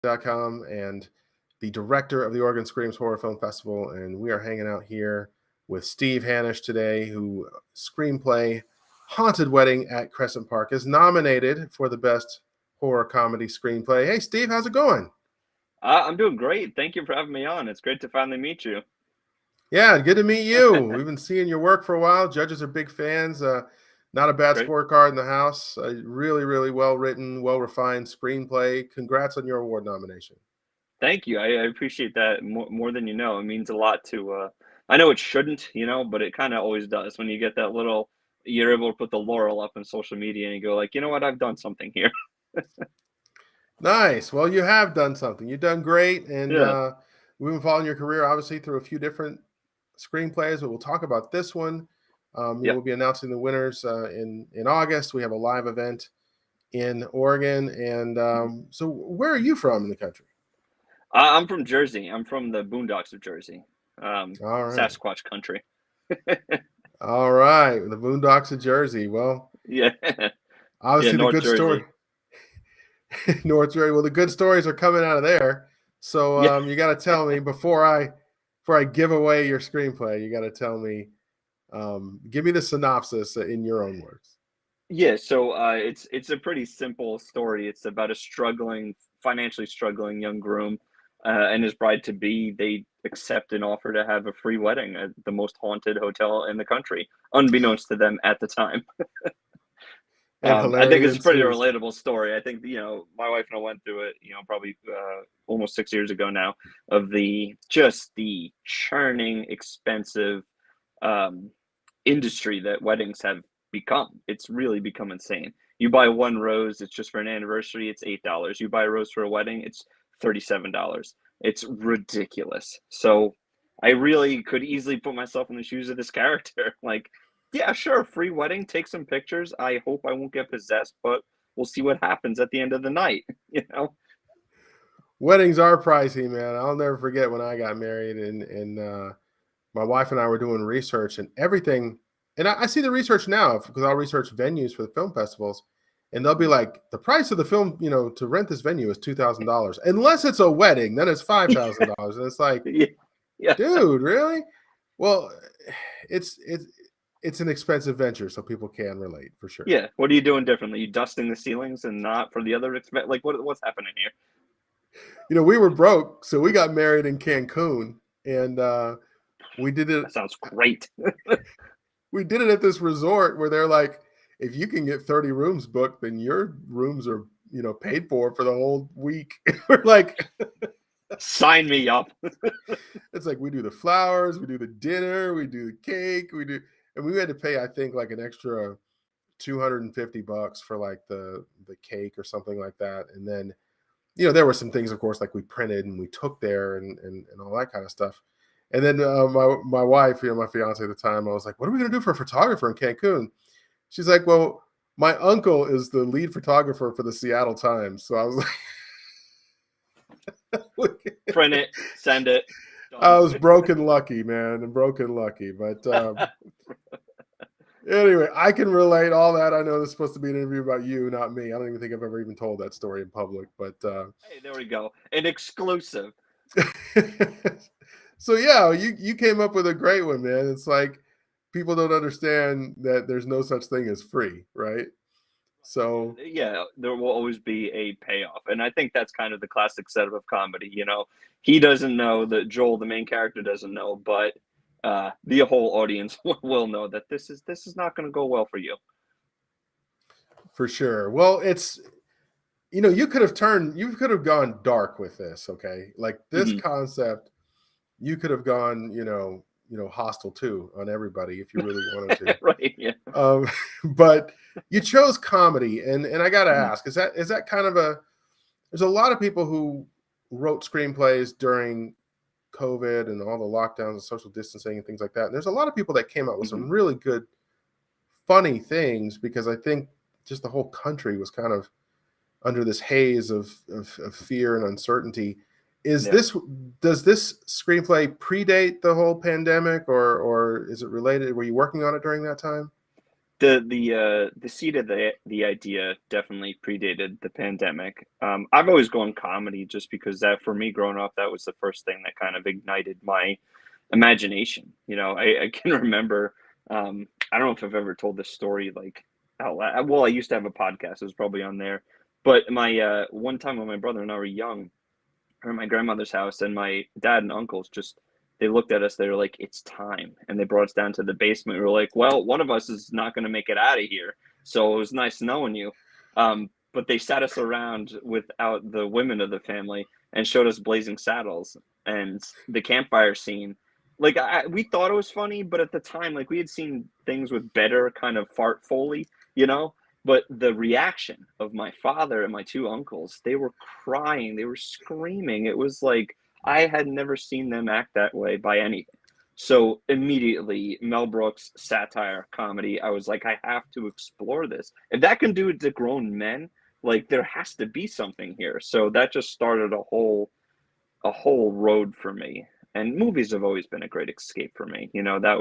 screenwriter.com and the director of the Oregon Screams Horror Film Festival. And we are hanging out here with Steve Hanisch today, who screenplay Haunted Wedding at Crescent Park is nominated for the best horror comedy screenplay. Hey, Steve, how's it going? I'm doing great. Thank you for having me on. It's great to finally meet you. Yeah, good to meet you. We've been seeing your work for a while. Judges are big fans. Not a bad Great. scorecard in the house. Really, really well written, well refined screenplay. Congrats on your award nomination. Thank you. I appreciate that more than you know. It means a lot to, I know it shouldn't, but it kind of always does when you get that little, you're able to put the laurel up in social media and you go like, you know what, I've done something here. Nice. Well, you have done something. You've done great. And Yeah. we've been following your career, obviously, through a few different screenplays, but we'll talk about this one. Yep. We'll be announcing the winners in August. We have a live event in Oregon. And so where are you from in the country? I'm from Jersey. I'm from the boondocks of Jersey, All right. Sasquatch country. All right. The Boondocks of Jersey. Well, Yeah. Yeah. obviously the North good story. Jersey. North Jersey. Well, the good stories are coming out of there. So Yeah. you got to tell me before I give away your screenplay. You got to tell me, give me the synopsis in your own words. Yeah, so it's a pretty simple story. It's about a financially struggling young groom and his bride to be. They accept an offer to have a free wedding at the most haunted hotel in the country, unbeknownst to them at the time. And I think hilarity it's a pretty ensues. relatable story. I think my wife and I went through it, probably almost 6 years ago now, of the churning, expensive um, industry that weddings have become. It's really become insane. You buy one rose, it's just for an anniversary, it's $8. You buy a rose for a wedding, it's $37. It's ridiculous. So I really could easily put myself in the shoes of this character. Like, yeah, sure, free wedding, take some pictures. I hope I won't get possessed, but we'll see what happens at the end of the night, you know? Weddings are pricey, man. I'll never forget when I got married, and my wife and I were doing research and everything. And I see the research now because I'll research venues for the film festivals, and they'll be Mhm. like, the price of the film, to rent this venue is $2,000, unless it's a wedding, then it's $5,000, and it's like, Yeah. Yeah. dude, really? Well, it's it's an expensive venture, so people can relate for sure. Yeah. What are you doing differently? You dusting the ceilings and not for the other like what's happening here? We were broke, so we got married in Cancun, and we did it That sounds great. we did it at this resort where they're like, if you can get 30 rooms booked, then your rooms are, paid for the whole week. We're like, Sign me up. it's like we do the flowers, we do the dinner, we do the cake, and we had to pay, I think, like an extra $250 for like the cake or something like that. And then, there were some things, of course, like we printed and we took there and all that kind of stuff. And then my wife, my fiance at the time, I was like, what are we going to do for a photographer in Cancun? She's like, well, my uncle is the lead photographer for the Seattle Times. So I was like, Print it, send it. I Done. was broken lucky, man, and broken lucky. But anyway, I can relate all that. I know this is supposed to be an interview about you, not me. I don't even think I've ever even told that story in public. But Hey, there we go. An exclusive. so yeah, you came up with a great one, man. It's like people don't understand that there's no such thing as free, right? So Yeah, there will always be a payoff. And I think that's kind of the classic setup of comedy, He doesn't know that Joel, the main character, doesn't know, but the whole audience will know that this is not going to go well for you. for sure. Well, it's you could have gone dark with this, okay? Like this Hmm. concept, you could have gone, hostile too on everybody if you really wanted to. Right? Yeah. Um, but you chose comedy, and I got to Mhm. ask, is that kind of a? There's a lot of people who wrote screenplays during COVID and all the lockdowns and social distancing and things like that. And there's a lot of people that came out with Mhm. some really good, funny things because I think just the whole country was kind of under this haze of fear and uncertainty. Is Yeah. this does this screenplay predate the whole pandemic, or is it related? Were you working on it during that time? The seed of the idea definitely predated the pandemic. I've always gone comedy just because that, for me growing up, that was the first thing that kind of ignited my imagination. You know, I can remember. I don't know if I've ever told this story like out loud. Well, I used to have a podcast. It was probably on there. But my one time when my brother and I were young, we were at my grandmother's house, and my dad and uncles just, they looked at us. They were like, "It's time," and they brought us down to the basement. We were like, "Well, one of us is not going to make it out of here." So it was nice knowing you. But they sat us around without the women of the family and showed us Blazing Saddles and the campfire scene. Like we thought it was funny, but at the time, like we had seen things with better kind of fart foley, you know. But the reaction of my father and my two uncles, they were crying, they were screaming. It was like I had never seen them act that way by anything. So immediately, Mel Brooks satire comedy, I was like, I have to explore this. If that can do it to grown men, like there has to be something here. So that just started a whole road for me. And movies have always been a great escape for me. You know, it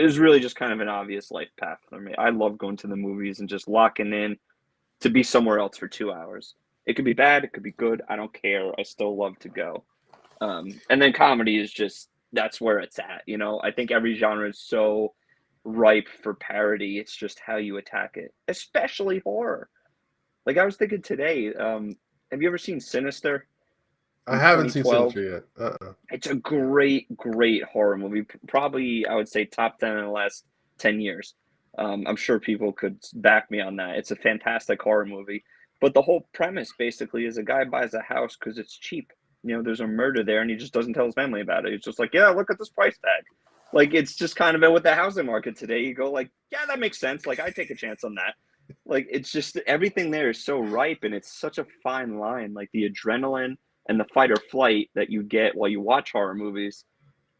was really just kind of an obvious life path for me. I love going to the movies and just locking in to be somewhere else for 2 hours. It could be bad, it could be good. I don't care. I still love to go. And then comedy is just, that's where it's at. You know, I think every genre is so ripe for parody. It's just how you attack it, especially horror. Like I was thinking today, have you ever seen Sinister I from haven't seen 2012? Sinister yet. It's a great, great horror movie. Probably, I would say top 10 in the last 10 years. I'm sure people could back me on that. It's a fantastic horror movie. But the whole premise basically is a guy buys a house because it's cheap. You know, there's a murder there and he just doesn't tell his family about it. He's just like, yeah, look at this price tag. Like, it's just kind of with the housing market today. You go like, yeah, that makes sense. Like, I take a chance on that. Like, it's just everything there is so ripe and it's such a fine line. Like, the adrenaline and the fight or flight that you get while you watch horror movies,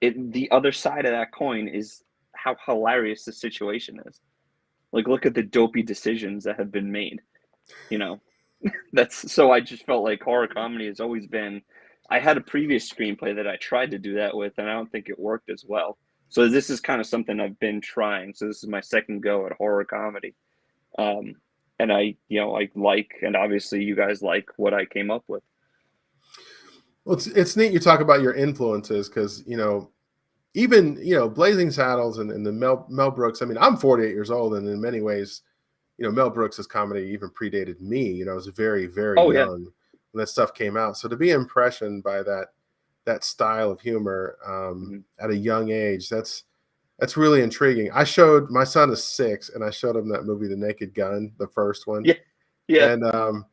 the other side of that coin is how hilarious the situation is. Like, look at the dopey decisions that have been made. You know, that's so. I just felt like horror comedy has always been. I had a previous screenplay that I tried to do that with, and I don't think it worked as well. So this is kind of something I've been trying. So this is my second go at horror comedy. Um, and I like, and obviously you guys like what I came up with. Well, it's neat you talk about your influences because even Blazing Saddles and the Mel Brooks. I mean, I'm 48 years old, and in many ways, Mel Brooks's comedy even predated me. I was very, very Oh yeah. young when that stuff came out. So to be impressioned by that style of humor Mm-hmm. at a young age, that's really intriguing. I showed my son is 6, and I showed him that movie, The Naked Gun, the first one, Yeah. Yeah. and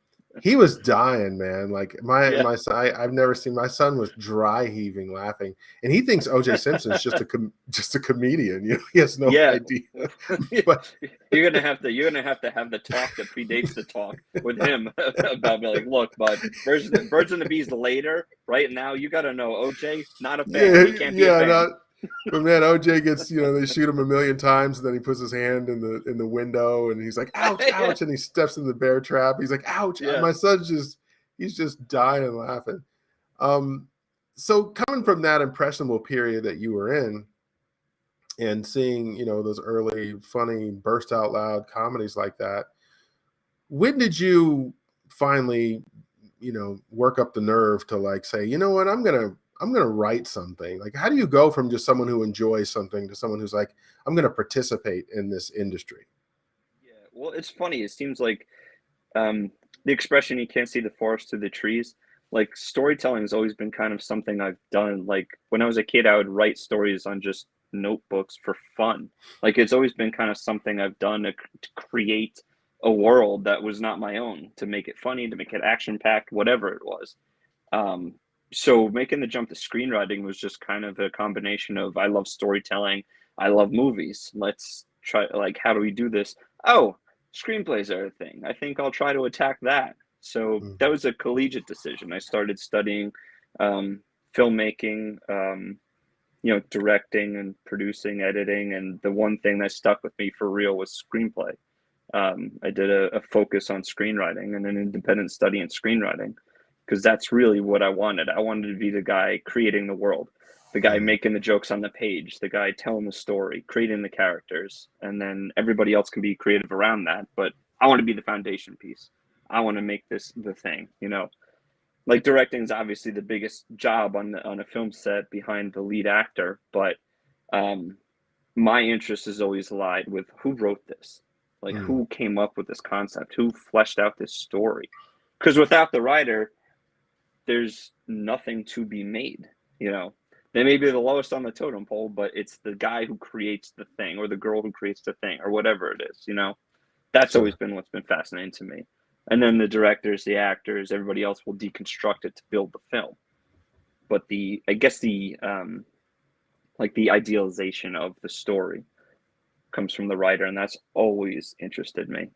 he was dying, man. Like Yeah. my son, I've never seen my son was dry heaving laughing, and he thinks O.J. Simpson's just a comedian. He has no Yeah. idea. But You're gonna have to have the talk that predates the talk with him about, be like, look, bud, birds and the bees later. Right now, you got to know OJ not a fan. yeah, He can't be a yeah, fan. but man, OJ gets, they shoot him a million times, and then he puts his hand in the window, and he's like, "Ouch, Yeah. ouch!" and he steps in the bear trap. He's like, "Ouch!" Yeah. My son's he's just dying laughing. Um, so coming from that impressionable period that you were in, and seeing those early funny burst out loud comedies like that, when did you finally work up the nerve to like say, you know what, I'm gonna write something? Like, how do you go from just someone who enjoys something to someone who's like, I'm gonna participate in this industry? Yeah. Well, it's funny. It seems like the expression "you can't see the forest through the trees." Like storytelling has always been kind of something I've done. Like when I was a kid, I would write stories on just notebooks for fun. Like it's always been kind of something I've done to create a world that was not my own, to make it funny, to make it action packed, whatever it was. Um, so making the jump to screenwriting was just kind of a combination of, I love storytelling, I love movies. Let's try, like, how do we do this? Oh, screenplays are a thing. I think I'll try to attack that. So that Mhm. was a collegiate decision. I started studying filmmaking, directing and producing, editing, and the one thing that stuck with me for real was screenplay. I did a focus on screenwriting and an independent study in screenwriting because that's really what I wanted. I wanted to be the guy creating the world, the guy making the jokes on the page, the guy telling the story, creating the characters, and then everybody else can be creative around that. But I want to be the foundation piece. I want to make this the thing, you know. Like directing is obviously the biggest job on a film set behind the lead actor, but my interest has always lied with who wrote this, like who came up with this concept, who fleshed out this story. Because without the writer, there's nothing to be made. You know, they may be the lowest on the totem pole, but it's the guy who creates the thing, or the girl who creates the thing, or whatever it is. You know, that's always been what's been fascinating to me. And then the directors, the actors, everybody else will deconstruct it to build the film. But I guess the like the idealization of the story comes from the writer, and that's always interested me.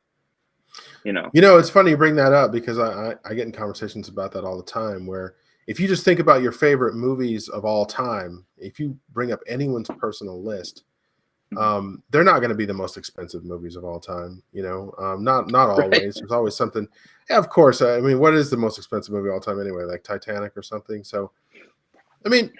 You know, It's funny you bring that up because I get in conversations about that all the time. Where if you just think about your favorite movies of all time, if you bring up anyone's personal list, they're not going to be the most expensive movies of all time. Not always. right? There's always something. Yeah, of course. I mean, what is the most expensive movie of all time anyway? Like Titanic or something. So, I mean,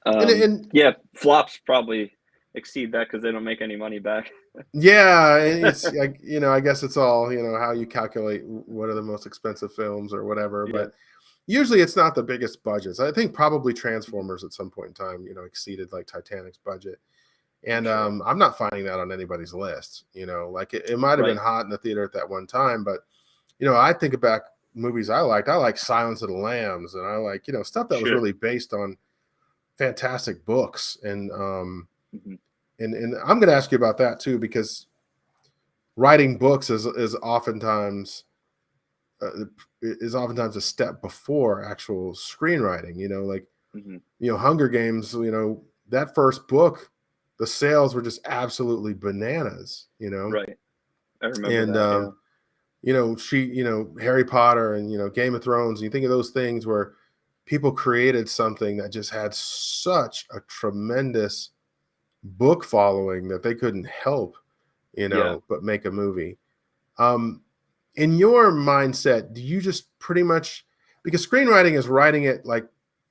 and Yeah, flops probably exceed that because they don't make any money back. yeah, it's like I guess it's all how you calculate what are the most expensive films or whatever. Yeah, But usually it's not the biggest budgets. I think probably Transformers at some point in time exceeded like Titanic's budget. And sure. I'm not finding that on anybody's list. Like it might have been Right. hot in the theater at that one time, but I think back movies I liked. I like Silence of the Lambs, and I like stuff that was Sure. really based on fantastic books. And Mm-hmm. and I'm going to ask you about that too, because writing books is oftentimes a step before actual screenwriting. Like Mm-hmm. Hunger Games. That first book, the sales were just absolutely bananas. Right. I remember And that. Yeah. Harry Potter and Game of Thrones. And you think of those things where people created something that just had such a tremendous book following that they couldn't help, Yeah. but make a movie. In your mindset, do you just pretty much, because screenwriting is writing it like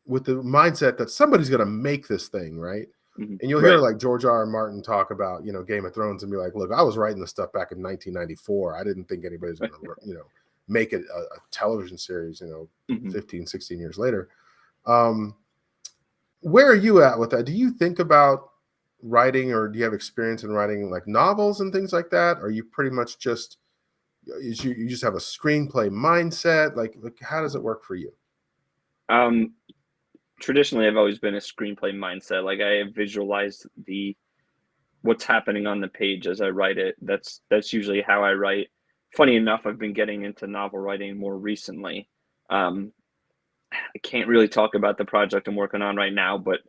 with the mindset that somebody's going to make this thing, right? Mm-hmm. And you'll hear Right. like George R.R. Martin talk about, Game of Thrones and be like, look, I was writing this stuff back in 1994. I didn't think anybody's going to, make it a television series, Mm-hmm. 15, 16 years later. Where are you at with that? Do you think about writing, or do you have experience in writing like novels and things like that? Or you pretty much just, you just have a screenplay mindset? Like how does it work for you? Traditionally, I've always been a screenplay mindset. Like I have visualized what's happening on the page as I write it. That's usually how I write. Funny enough, I've been getting into novel writing more recently. I can't really talk about the project I'm working on right now, but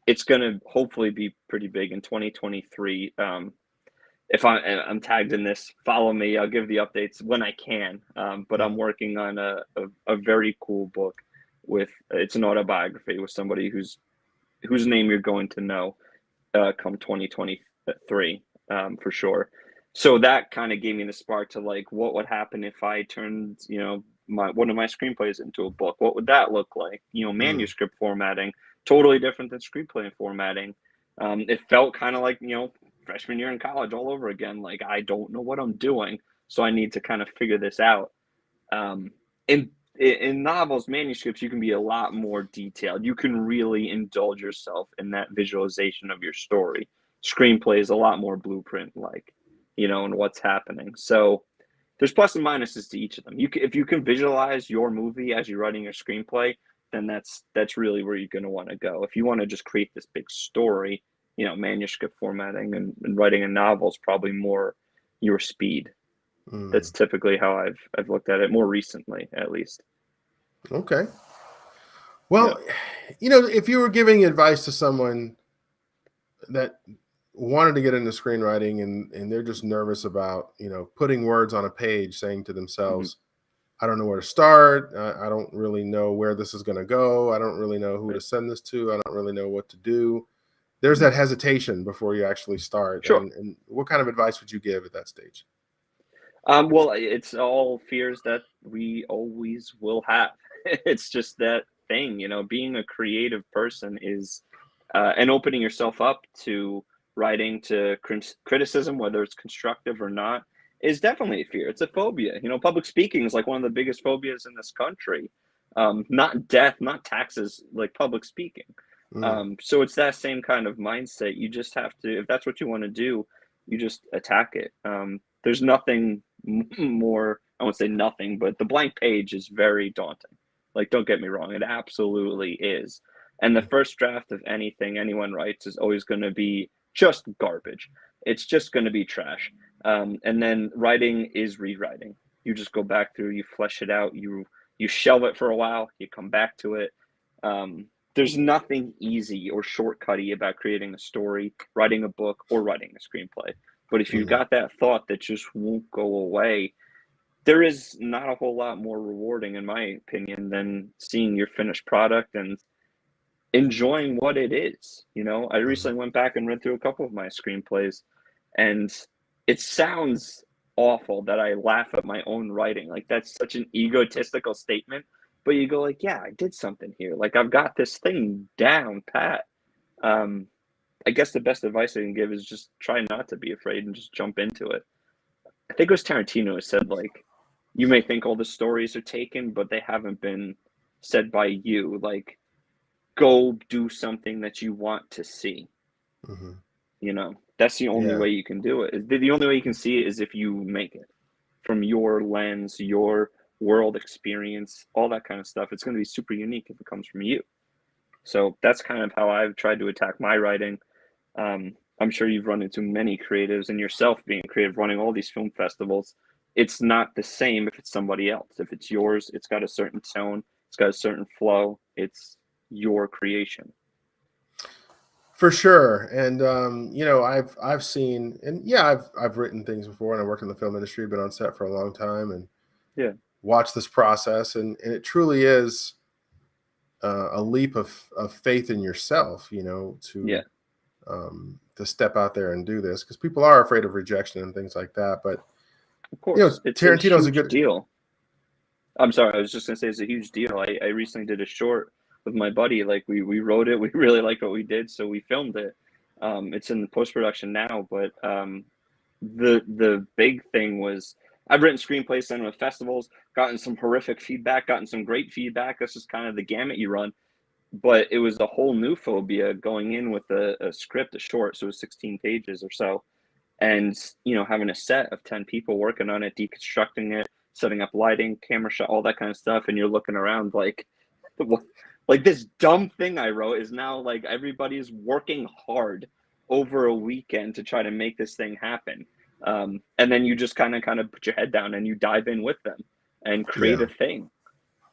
it's going to hopefully be pretty big in 2023. If I'm tagged in this, follow me. I'll give the updates when I can. But I'm working on a very cool book it's an autobiography with somebody whose name you're going to know come 2023 for sure. So that kind of gave me the spark to like, what would happen if I turned one of my screenplays into a book? What would that look like? Mm. Manuscript formatting, totally different than screenplay formatting. It felt kind of like freshman year in college all over again. Like I don't know what I'm doing, so I need to kind of figure this out. In novels, manuscripts, you can be a lot more detailed. You can really indulge yourself in that visualization of your story. Screenplay is a lot more blueprint like, and what's happening. So there's plus and minuses to each of them. If you can visualize your movie as you're writing your screenplay, then that's really where you're going to want to go. If you want to just create this big story, manuscript formatting and writing a novel is probably more your speed. That's Mm. typically how I've looked at it more recently, at least. Okay. Yeah. Well, if you were giving advice to someone that wanted to get into screenwriting and they're just nervous about, putting words on a page, saying to Mm-hmm. themselves, I don't know where to start. I don't really know where this is going to go. I don't really know who to Right. send this to. I don't really know what to do. There's Mm-hmm. that hesitation before you actually start. Sure. And what kind of advice would you give at that stage? Well, it's all fears that we always will have. it's just that thing, being a creative person is, and opening yourself up to writing, to criticism, whether it's constructive or not, is definitely a fear. It's a phobia. Public speaking is like one of the biggest phobias in this country. Not death, not taxes, like public speaking. So it's that same kind of mindset. You just have to, if that's what you want to do, you just attack it. There's nothing more, I won't say nothing, but the blank page is very daunting. Like, don't get me wrong, it absolutely is. And the first draft of anything anyone writes is always going to be just garbage. It's just going to be trash. And then writing is rewriting. You just go back through, you flesh it out, you shelve it for a while, you come back to it. There's nothing easy or shortcutty about creating a story, writing a book, or writing a screenplay. But if you've got that thought that just won't go away, there is not a whole lot more rewarding, in my opinion, than seeing your finished product and enjoying what it is. I recently went back and read through a couple of my screenplays, and it sounds awful that I laugh at my own writing. Like, that's such an egotistical statement, but you go like, yeah, I did something here. Like, I've got this thing down pat. I guess the best advice I can give is just try not to be afraid and just jump into it. I think it was Tarantino who said, like, you may think all the stories are taken, but they haven't been said by you. Like, go do something that you want to see. That's the only way you can do it. The only way you can see it is if you make it from your lens, your world experience, all that kind of stuff. It's going to be super unique if it comes from you. So that's kind of how I've tried to attack my writing. I'm sure you've run into many creatives, and yourself being creative, running all these film festivals. It's not the same if it's somebody else. If it's yours, it's got a certain tone, it's got a certain flow. It's your creation. For sure. And I've seen, and yeah, I've written things before, and I worked in the film industry, been on set for a long time, and watched this process, and it truly is a leap of faith in yourself, to step out there and do this, because people are afraid of rejection and things like that. But of course, it's Tarantino's a good deal. I'm sorry, I was just gonna say it's a huge deal. I recently did a short with my buddy. Like, we wrote it, we really liked what we did, so we filmed it. It's in post-production now, but the big thing was, I've written screenplays, sent them to festivals, gotten some horrific feedback, gotten some great feedback. That's just kind of the gamut you run. But it was a whole new phobia going in with a script, a short, so it was 16 pages or so. And, having a set of 10 people working on it, deconstructing it, setting up lighting, camera shot, all that kind of stuff. And you're looking around like this dumb thing I wrote is now, like, everybody's working hard over a weekend to try to make this thing happen. And then you just kind of put your head down and you dive in with them and create a thing.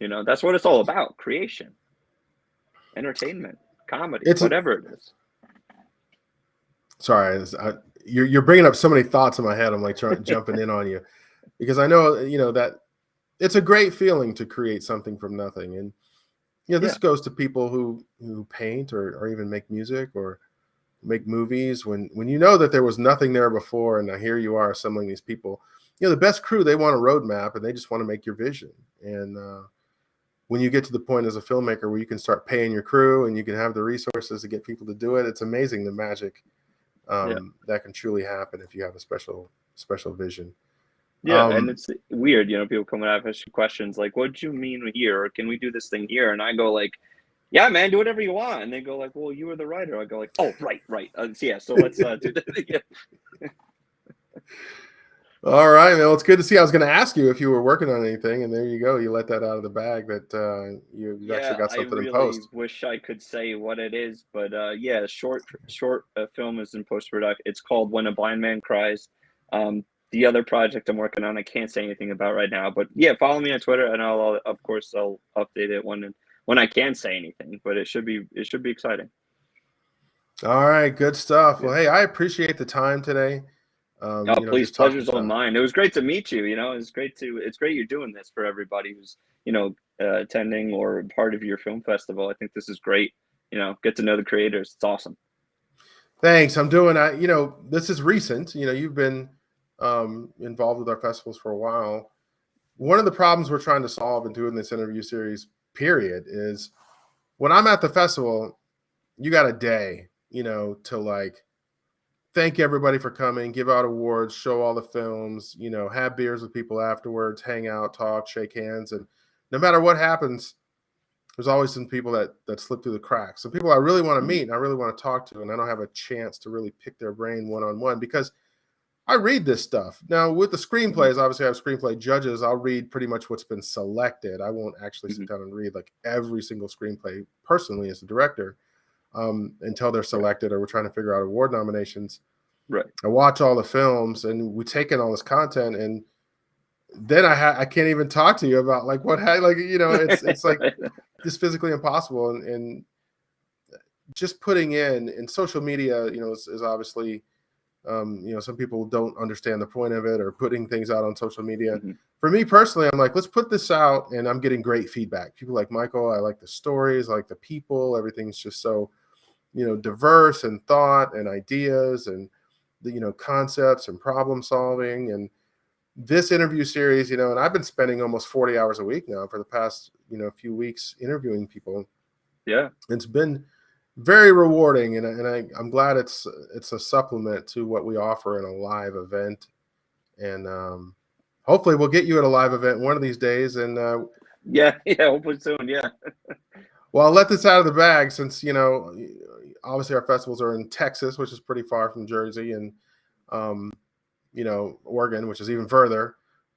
That's what it's all about: creation, entertainment, comedy, whatever it is. Sorry, you're bringing up so many thoughts in my head. I'm like jumping in on you, because I know that it's a great feeling to create something from nothing. And this goes to people who paint or even make music or make movies. When you know that there was nothing there before, and now here you are assembling these people. The best crew, they want a roadmap, and they just want to make your vision. And when you get to the point as a filmmaker where you can start paying your crew and you can have the resources to get people to do it, it's amazing the magic that can truly happen if you have a special vision. And it's weird, people coming up asking questions like, what do you mean here? Or can we do this thing here? And I go like, yeah, man, do whatever you want. And they go like, well, you were the writer. I go like, oh, right. So let's do that. All right, man. Well, it's good to see. I was going to ask you if you were working on anything, and there you go. You let that out of the bag that you actually got something in post. I wish I could say what it is, but short film is in post-production. It's called When a Blind Man Cries. The other project I'm working on, I can't say anything about right now, but yeah, follow me on Twitter, and I'll update it when I can say anything. But it should be exciting. All right, good stuff. Well, hey, I appreciate the time today. Please, pleasure's all mine. It was great to meet you. It's great you're doing this for everybody who's attending or part of your film festival. I think this is great. Get to know the creators. It's awesome. Thanks. I'm doing. This is recent. You've been involved with our festivals for a while. One of the problems we're trying to solve in doing this interview series period, is when I'm at the festival, you got a day, you know, to like thank everybody for coming, give out awards, show all the films, you know, have beers with people afterwards, hang out, talk, shake hands. And no matter what happens, there's always some people that slip through the cracks. Some people I really want to meet and I really want to talk to, and I don't have a chance to really pick their brain one-on-one because I read this stuff. Now with the screenplays, obviously I have screenplay judges. I'll read pretty much what's been selected. I won't actually sit down and read like every single screenplay personally as a director until they're selected or we're trying to figure out award nominations. Right. I watch all the films and we take in all this content, and then I can't even talk to you about like like, you know, it's like just physically impossible. And just putting in social media, you know, is obviously, you know, some people don't understand the point of it or putting things out on social media. For me personally, I'm like, let's put this out, and I'm getting great feedback. People like, Michael, I like the stories, I like the people, everything's just so, you know, diverse and thought and ideas and the, you know, concepts and problem solving. And this interview series, you know, and I've been spending almost 40 hours a week now for the past, you know, few weeks interviewing people. Yeah. It's been very rewarding, and I'm glad it's a supplement to what we offer in a live event. And hopefully we'll get you at a live event one of these days. And yeah, hopefully soon. Yeah. well, I'll let this out of the bag since, you know, obviously our festivals are in Texas, which is pretty far from Jersey, and you know, Oregon, which is even further.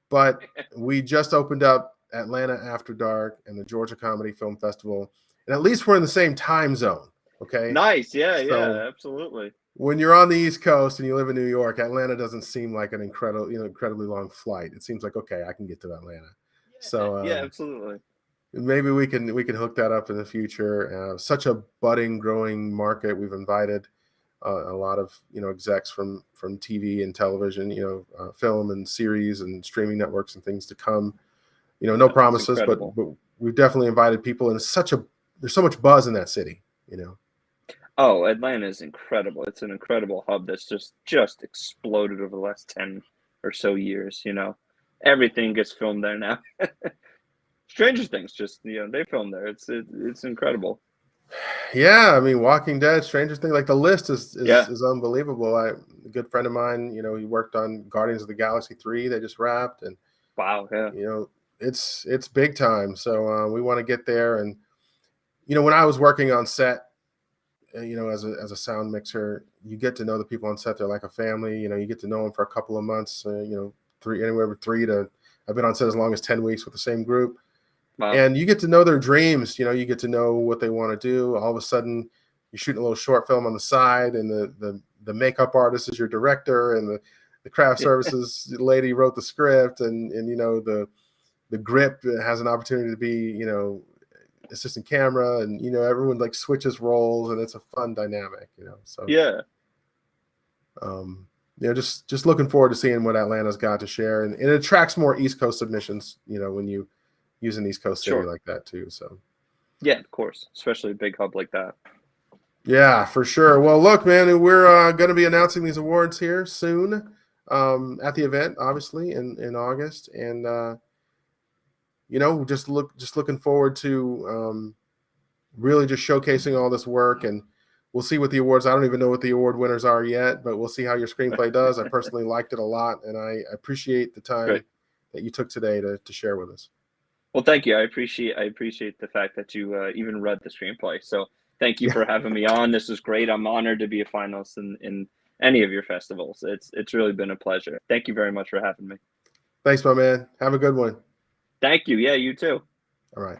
But we just opened up Atlanta After Dark and the Georgia Comedy Film Festival, and at least we're in the same time zone. Okay. Nice. Yeah. So yeah. Absolutely. when you're on the East Coast and you live in New York, Atlanta doesn't seem like an incredibly long flight. It seems like, okay, I can get to Atlanta. So yeah, absolutely. maybe we can hook that up in the future. Such a budding, growing market. We've invited a lot of, you know, execs from TV and television, you know, film and series and streaming networks and things to come. You know, no promises, but we've definitely invited people. And there's so much buzz in that city, you know. Oh, Atlanta is incredible. It's an incredible hub that's just exploded over the last 10 or so years, you know. Everything gets filmed there now. Stranger Things, just, you know, they film there. It's incredible. Yeah, I mean, Walking Dead, Stranger Things, like the list is unbelievable. A good friend of mine, you know, he worked on Guardians of the Galaxy 3 that just wrapped, and wow, yeah, you know, it's big time. So we want to get there. And you know, when I was working on set, you know, as a sound mixer, you get to know the people on set. They're like a family. You know, you get to know them for a couple of months. You know, anywhere from 3 to, I've been on set as long as 10 weeks with the same group. wow. And you get to know their dreams. You know, you get to know what they want to do. All of a sudden, you're shooting a little short film on the side, and the makeup artist is your director, and the craft services lady wrote the script, and you know, the grip has an opportunity to be, you know, assistant camera, and you know, everyone like switches roles, and it's a fun dynamic, you know. So yeah, you know, just looking forward to seeing what Atlanta's got to share, and it attracts more East Coast submissions, you know, when you use an East Coast city like that too. So yeah, of course, especially a big hub like that. yeah, for sure. Well, look, man, we're going to be announcing these awards here soon at the event, obviously in August, and you know, just looking forward to really just showcasing all this work, and we'll see what the awards. I don't even know what the award winners are yet, but we'll see how your screenplay does. I personally liked it a lot, and I appreciate the time that you took today to share with us. Well, thank you. I appreciate the fact that you even read the screenplay. So thank you for having me on. This is great. I'm honored to be a finalist in any of your festivals. It's really been a pleasure. Thank you very much for having me. Thanks, my man. Have a good one. Thank you. Yeah, you too. All right.